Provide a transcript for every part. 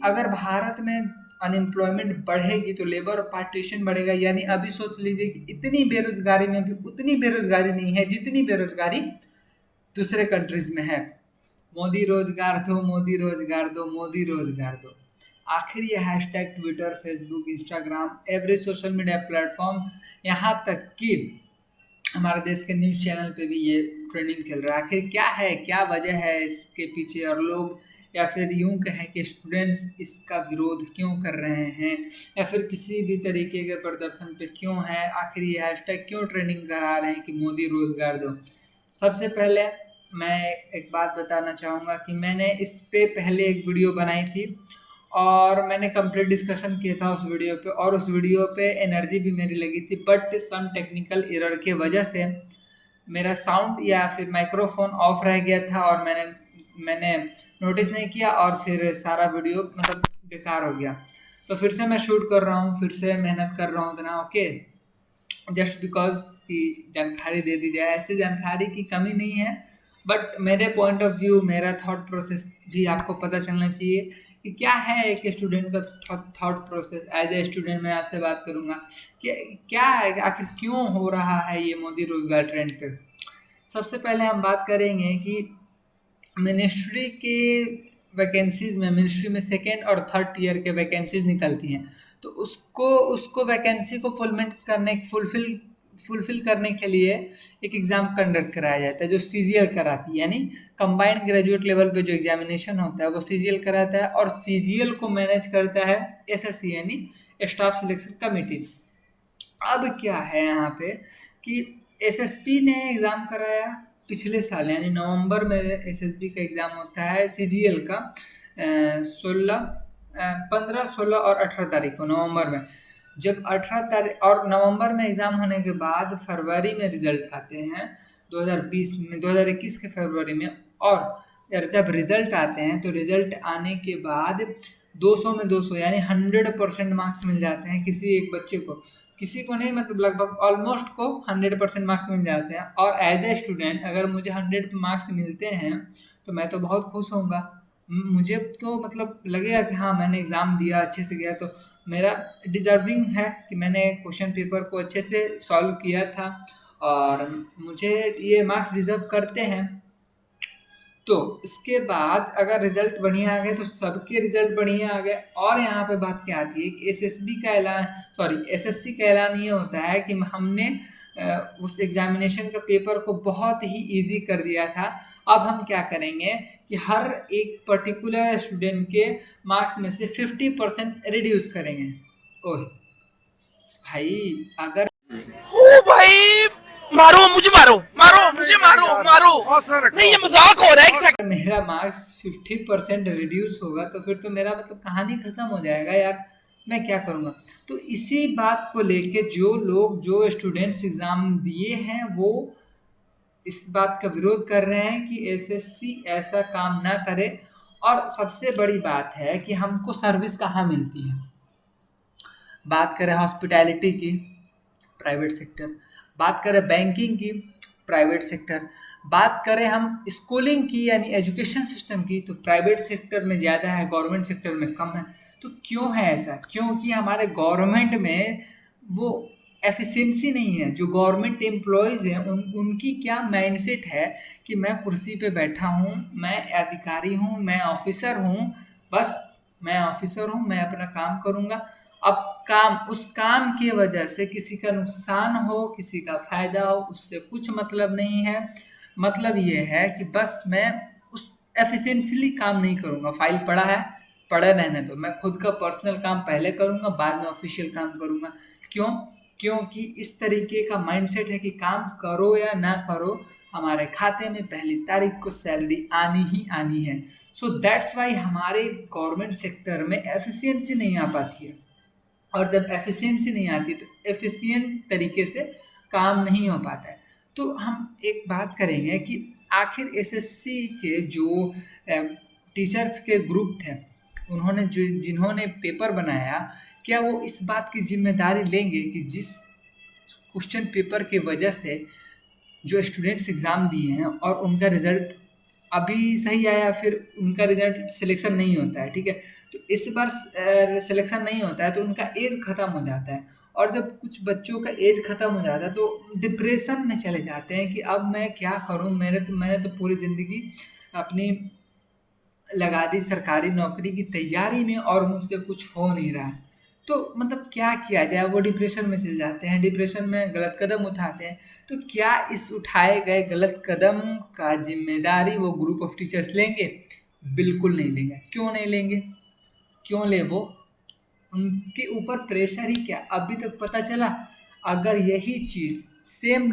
अगर भारत में अनएम्प्लॉयमेंट बढ़ेगी तो लेबर पार्टीशन बढ़ेगा। यानी अभी सोच लीजिए कि इतनी बेरोजगारी में भी उतनी बेरोजगारी नहीं है जितनी बेरोजगारी दूसरे कंट्रीज में है। मोदी रोजगार दो, मोदी रोजगार दो, मोदी रोजगार दो। आखिर ये hashtag Twitter, Facebook, Instagram, every social media platform, यहाँ तक कि हमारे देश के न्यूज़ चैनल पे भी ये ट्रेंडिंग चल रहा है। आखिर क्या है, क्या वजह है इसके पीछे, और लोग या फिर यूं कहें कि स्टूडेंट्स इसका विरोध क्यों कर रहे हैं, या फिर किसी भी तरीके के प्रदर्शन पे क्यों है, आखिर ये हैशटैग क्यों ट्रेंडिंग करा रहे हैं कि मोदी रोजगार दो। सबसे पहले मैं एक बात बताना चाहूँगा कि मैंने इस पे पहले एक वीडियो बनाई थी और मैंने कंप्लीट डिस्कशन किया था उस वीडियो पे, और उस वीडियो पे एनर्जी भी मेरी लगी थी, बट सम टेक्निकल एरर के वजह से मेरा साउंड या फिर माइक्रोफोन ऑफ रह गया था और मैंने नोटिस नहीं किया और फिर सारा वीडियो मतलब बेकार हो गया। तो फिर से मैं शूट कर रहा हूँ, फिर से मेहनत कर रहा हूँ इतना, ओके, जस्ट बिकॉज की जानकारी दे दी जाए। ऐसे जानकारी की कमी नहीं है, बट मेरे पॉइंट ऑफ व्यू, मेरा थॉट प्रोसेस भी आपको पता चलना चाहिए कि क्या है एक स्टूडेंट का thought process. As a student मैं आपसे बात करूँगा कि क्या है, आखिर क्यों हो रहा है ये मोदी रोजगार ट्रेंड पे। सबसे पहले हम बात करेंगे कि मिनिस्ट्री के वैकेंसीज में, मिनिस्ट्री में सेकेंड और थर्ड ईयर के वैकेंसीज निकलती हैं। तो उसको उसको वैकेंसी को फुलफिल करने के लिए एक एग्ज़ाम कंडक्ट कराया जाता है जो सीजीएल कराती है। यानी कंबाइंड ग्रेजुएट लेवल पे जो एग्जामिनेशन होता है वो सीजीएल कराता है, और सीजीएल को मैनेज करता है एसएससी यानी स्टाफ सिलेक्शन कमेटी। अब क्या है यहाँ पे कि एसएसपी ने एग्ज़ाम कराया पिछले साल, यानी नवंबर में एसएसबी का एग्ज़ाम होता है सीजीएल का, 15, 16 और 18 तारीख को नवंबर में। जब 18 तारीख और नवंबर में एग्ज़ाम होने के बाद फरवरी में रिजल्ट आते हैं 2020 में, 2021 के फरवरी में। और यार जब रिजल्ट आते हैं तो रिजल्ट आने के बाद 200 में 200 यानी 100% मार्क्स मिल जाते हैं किसी एक बच्चे को, किसी को नहीं, मतलब लगभग ऑलमोस्ट को 100% मार्क्स मिल जाते हैं। और एज ए स्टूडेंट अगर मुझे 100 मार्क्स मिलते हैं तो मैं तो बहुत खुश होऊंगा। मुझे तो मतलब लगेगा कि हाँ मैंने एग्ज़ाम दिया, अच्छे से गया, तो मेरा डिजर्विंग है कि मैंने क्वेश्चन पेपर को अच्छे से सॉल्व किया था और मुझे ये मार्क्स डिजर्व करते हैं। तो इसके बाद अगर रिजल्ट बढ़िया आ गए तो सबके रिजल्ट बढ़िया आ गए। और यहाँ पे बात क्या आती है कि एसएसबी का ऐलान, सॉरी एसएससी का ऐलान ये होता है कि हमने उस एग्जामिनेशन का पेपर को बहुत ही इजी कर दिया था। अब हम क्या करेंगे कि हर एक पर्टिकुलर स्टूडेंट के मार्क्स में से 50% रिड्यूस करेंगे। ओह भाई, अगर ओ भाई, मारो मुझे, मारो मारो मुझे, मारो मारो, नहीं ये मजाक हो रहा है। एक अगर मेरा मार्क्स 50% रिड्यूस होगा तो फिर तो मेरा मतलब कहानी खत्म हो जाएगा यार, मैं क्या करूँगा। तो इसी बात को लेके जो लोग, जो स्टूडेंट्स एग्ज़ाम दिए हैं वो इस बात का विरोध कर रहे हैं कि एसएससी ऐसा काम ना करे। और सबसे बड़ी बात है कि हमको सर्विस कहाँ मिलती है। बात करें हॉस्पिटैलिटी की, प्राइवेट सेक्टर। बात करें बैंकिंग की, प्राइवेट सेक्टर। बात करें हम स्कूलिंग की यानी एजुकेशन सिस्टम की, तो प्राइवेट सेक्टर में ज़्यादा है, गवर्नमेंट सेक्टर में कम है। तो क्यों है ऐसा? क्योंकि हमारे गवर्नमेंट में वो एफिशिएंसी नहीं है। जो गवर्नमेंट एम्प्लॉयज़ हैं उनकी क्या माइंडसेट है कि मैं कुर्सी पे बैठा हूँ, मैं अधिकारी हूँ, मैं ऑफिसर हूँ, बस मैं ऑफिसर हूँ, मैं अपना काम करूँगा। अब काम, उस काम की वजह से किसी का नुकसान हो, किसी का फायदा हो, उससे कुछ मतलब नहीं है। मतलब ये है कि बस मैं उस एफिशिएंटली काम नहीं करूँगा। फाइल पड़ा है, पड़े रहने दो, मैं खुद का पर्सनल काम पहले करूँगा, बाद में ऑफिशियल काम करूँगा। क्यों? क्योंकि इस तरीके का माइंडसेट है कि काम करो या ना करो, हमारे खाते में पहली तारीख को सैलरी आनी ही आनी है। सो दैट्स वाई हमारे गवर्नमेंट सेक्टर में एफिशिएंसी नहीं आ पाती है। और जब एफिशिएंसी नहीं आती तो एफिशिएंट तरीके से काम नहीं हो पाता है। तो हम एक बात करेंगे कि आखिर एसएससी के जो टीचर्स के ग्रुप थे, उन्होंने जो, जिन्होंने पेपर बनाया, क्या वो इस बात की जिम्मेदारी लेंगे कि जिस क्वेश्चन पेपर की वजह से जो स्टूडेंट्स एग्ज़ाम दिए हैं और उनका रिजल्ट अभी सही आया, फिर उनका रिजल्ट सिलेक्शन नहीं होता है, ठीक है। तो इस बार सिलेक्शन नहीं होता है तो उनका एज खत्म हो जाता है, और जब कुछ बच्चों का एज खत्म हो जाता है तो डिप्रेशन में चले जाते हैं कि अब मैं क्या करूं, मैंने तो पूरी ज़िंदगी अपनी लगा दी सरकारी नौकरी की तैयारी में और मुझसे कुछ हो नहीं रहा है। तो मतलब क्या किया जाए, वो डिप्रेशन में चले जाते हैं, डिप्रेशन में गलत कदम उठाते हैं। तो क्या इस उठाए गए गलत कदम का जिम्मेदारी वो ग्रुप ऑफ टीचर्स लेंगे? बिल्कुल नहीं लेंगे। क्यों नहीं लेंगे? क्यों ले वो? उनके ऊपर प्रेशर ही क्या, अभी तक पता चला? अगर यही चीज़ सेम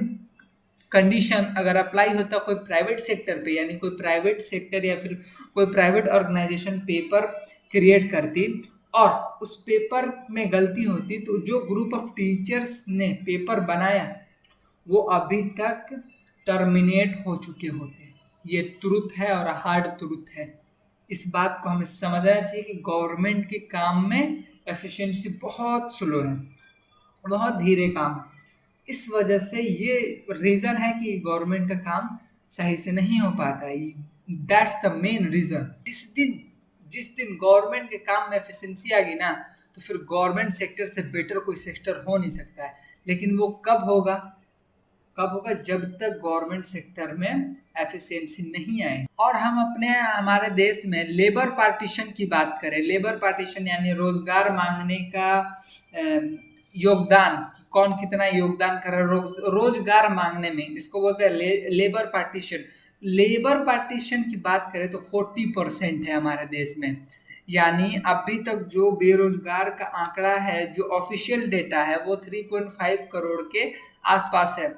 कंडीशन अगर अप्लाई होता कोई प्राइवेट सेक्टर पे, यानी कोई प्राइवेट सेक्टर या फिर कोई प्राइवेट ऑर्गेनाइजेशन पेपर क्रिएट करती और उस पेपर में गलती होती, तो जो ग्रुप ऑफ टीचर्स ने पेपर बनाया वो अभी तक टर्मिनेट हो चुके होते। ये ट्रुथ है और हार्ड ट्रुथ है। इस बात को हमें समझना चाहिए कि गवर्नमेंट के काम में एफिशिएंसी बहुत स्लो है, बहुत धीरे काम है। इस वजह से ये रीज़न है कि गवर्नमेंट का काम सही से नहीं हो पाता है। That's the main reason. जिस दिन गवर्नमेंट के काम में एफिशिएंसी आ गई ना, तो फिर गवर्नमेंट सेक्टर से बेटर कोई सेक्टर हो नहीं सकता है। लेकिन वो कब होगा? कब होगा? जब तक गवर्नमेंट सेक्टर में एफिशिएंसी नहीं आए। और हम अपने हमारे देश में लेबर पार्टीशन की बात करें, लेबर पार्टीशन यानी रोजगार मांगने का योगदान, कौन कितना योगदान कर रहा है रोजगार मांगने में, इसको बोलते हैं लेबर पार्टीशन। लेबर पार्टीशन की बात करें तो 40% है हमारे देश में। यानी अभी तक जो बेरोजगार का आंकड़ा है, जो ऑफिशियल डेटा है, वो 3.5 करोड़ के आसपास है।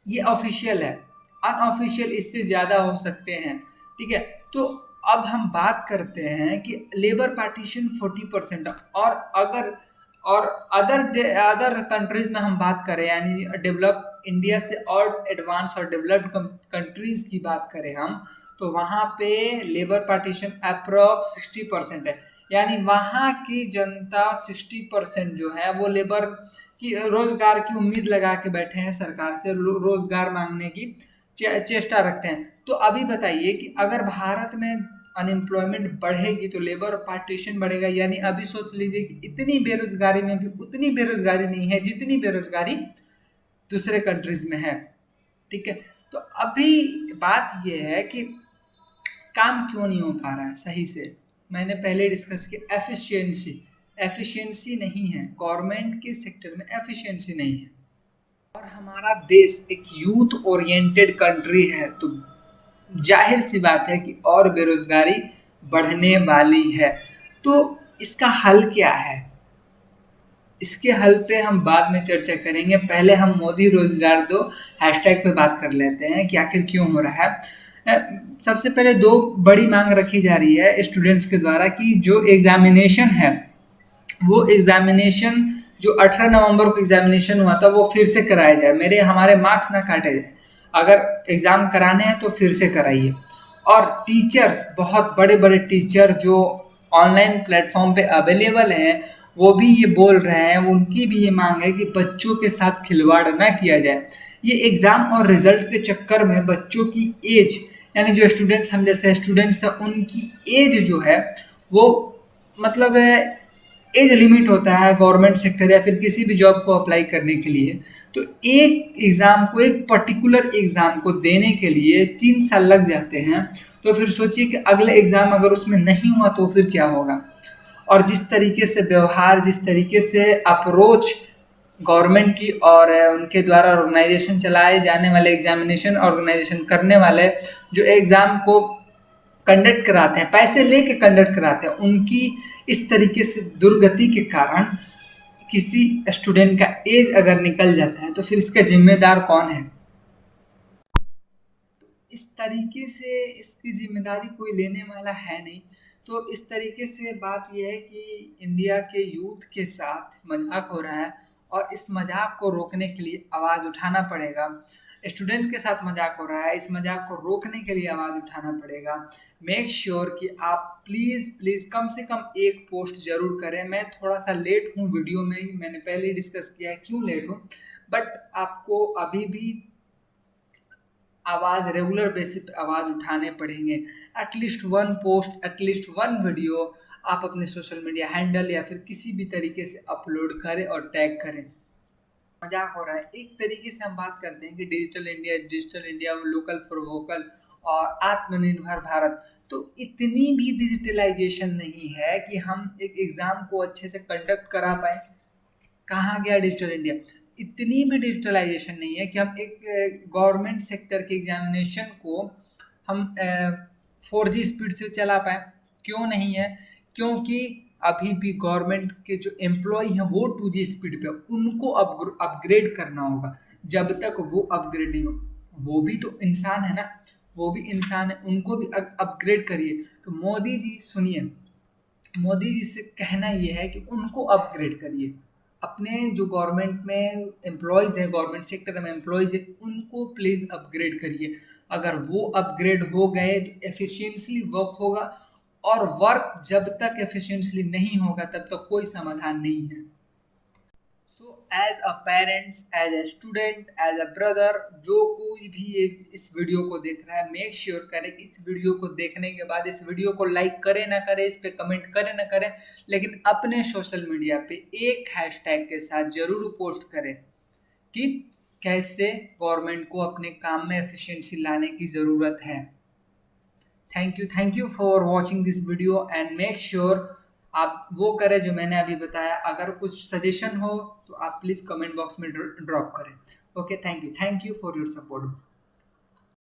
ये ऑफिशियल है, अनऑफिशियल इससे ज़्यादा हो सकते हैं, ठीक है। तो अब हम बात करते हैं कि लेबर पार्टीशन 40% और अगर और अदर कंट्रीज में हम बात करें, यानी डेवलप इंडिया से और एडवांस और डेवलप्ड कंट्रीज की बात करें हम, तो वहाँ पे लेबर पार्टीशन अप्रॉक्स 60% है। यानी वहाँ की जनता 60% जो है वो लेबर की रोजगार की उम्मीद लगा के बैठे हैं, सरकार से रोजगार मांगने की चेष्टा रखते हैं। तो अभी बताइए कि अगर भारत में अनएम्प्लॉयमेंट बढ़ेगी तो लेबर पार्टीशन बढ़ेगा। यानी अभी सोच लीजिए कि इतनी बेरोजगारी में भी उतनी बेरोजगारी नहीं है जितनी बेरोजगारी दूसरे कंट्रीज में है, ठीक है। तो अभी बात यह है कि काम क्यों नहीं हो पा रहा है सही से। मैंने पहले डिस्कस किया, एफिशिएंसी। एफिशिएंसी नहीं है गवर्नमेंट के सेक्टर में, एफिशिएंसी नहीं है। और हमारा देश एक यूथ ओरिएंटेड कंट्री है, तो जाहिर सी बात है कि और बेरोजगारी बढ़ने वाली है। तो इसका हल क्या है? इसके हल पे हम बाद में चर्चा करेंगे। पहले हम मोदी रोजगार दो हैशटैग पे बात कर लेते हैं कि आखिर क्यों हो रहा है। सबसे पहले दो बड़ी मांग रखी जा रही है स्टूडेंट्स के द्वारा कि जो एग्जामिनेशन है, वो एग्जामिनेशन जो 18 नवंबर को एग्जामिनेशन हुआ था वो फिर से कराया जाए। हमारे मार्क्स ना काटे जाए। अगर एग्ज़ाम कराने हैं तो फिर से कराइए। और टीचर्स, बहुत बड़े बड़े टीचर जो ऑनलाइन प्लेटफॉर्म पे अवेलेबल हैं, वो भी ये बोल रहे हैं, उनकी भी ये मांग है कि बच्चों के साथ खिलवाड़ ना किया जाए। ये एग्ज़ाम और रिजल्ट के चक्कर में बच्चों की एज, यानी जो स्टूडेंट्स, हम जैसे स्टूडेंट्स हैं, उनकी एज जो है वो मतलब एज लिमिट होता है गवर्नमेंट सेक्टर या फिर किसी भी जॉब को अप्लाई करने के लिए। तो एक एग्ज़ाम को, एक पर्टिकुलर एग्ज़ाम को देने के लिए 3 साल लग जाते हैं। तो फिर सोचिए कि अगले एग्ज़ाम अगर उसमें नहीं हुआ तो फिर क्या होगा। और जिस तरीके से व्यवहार, जिस तरीके से अप्रोच गवर्नमेंट की और उनके द्वारा ऑर्गेनाइजेशन चलाए जाने वाले, एग्जामिनेशन ऑर्गेनाइजेशन करने वाले जो एग्ज़ाम को कंडक्ट कराते हैं, पैसे लेके कंडक्ट कराते हैं, उनकी इस तरीके से दुर्गति के कारण किसी स्टूडेंट का एज अगर निकल जाता है तो फिर इसका जिम्मेदार कौन है? इस तरीके से इसकी जिम्मेदारी कोई लेने वाला है नहीं। तो इस तरीके से बात यह है कि इंडिया के यूथ के साथ मजाक हो रहा है और इस मजाक को रोकने के लिए आवाज़ उठाना पड़ेगा। स्टूडेंट के साथ मजाक हो रहा है, इस मजाक को रोकने के लिए आवाज़ उठाना पड़ेगा। मेक श्योर कि आप प्लीज़ प्लीज़ कम से कम एक पोस्ट ज़रूर करें। मैं थोड़ा सा लेट हूँ वीडियो में, मैंने पहले डिस्कस किया है क्यों लेट हूँ, बट आपको अभी भी आवाज़ रेगुलर बेसिस पे आवाज़ उठाने पड़ेंगे। At least one post, at least one video आप अपने सोशल मीडिया हैंडल या फिर किसी भी तरीके से अपलोड करें और टैग करें। मजाक हो रहा है। एक तरीके से हम बात करते हैं कि digital India, local for vocal और आत्मनिर्भर भारत। तो इतनी भी डिजिटलाइजेशन नहीं है कि हम एक एग्ज़ाम को अच्छे से कंडक्ट करा पाएँ। कहाँ गया डिजिटल इंडिया? इतनी भी डिजिटलाइजेशन नहीं है कि हम एक गवर्नमेंट सेक्टर के एग्जामिनेशन को हम 4G स्पीड से चला पाएँ। क्यों नहीं है? क्योंकि अभी भी गवर्नमेंट के जो एम्प्लॉय हैं वो 2G स्पीड पे, उनको अपग्रेड करना होगा। जब तक वो अपग्रेड नहीं हो, वो भी तो इंसान है ना, वो भी इंसान है, उनको भी अपग्रेड करिए। तो मोदी जी सुनिए, मोदी जी से कहना ये है कि उनको अपग्रेड करिए। अपने जो गवर्नमेंट में एम्प्लॉयज़ हैं, गवर्नमेंट सेक्टर में एम्प्लॉयज़ हैं, उनको प्लीज़ अपग्रेड करिए। अगर वो अपग्रेड हो गए तो एफिशिएंटली वर्क होगा, और वर्क जब तक एफिशिएंटली नहीं होगा तब तक कोई समाधान नहीं है। So as a parents, as a student, as a brother, जो कोई भी इस वीडियो को देख रहा है, मेक श्योर करें कि इस वीडियो को देखने के बाद इस वीडियो को लाइक करें ना करें, इस पे कमेंट करें ना करें, लेकिन अपने सोशल मीडिया पे एक हैशटैग के साथ ज़रूर पोस्ट करें कि कैसे गवर्नमेंट को अपने काम में एफिशिएंसी लाने की ज़रूरत है। Thank you for watching this video and make sure आप वो करें जो मैंने अभी बताया। अगर कुछ सजेशन हो तो आप प्लीज़ कमेंट बॉक्स में ड्रॉप करें। Okay, thank you for your support.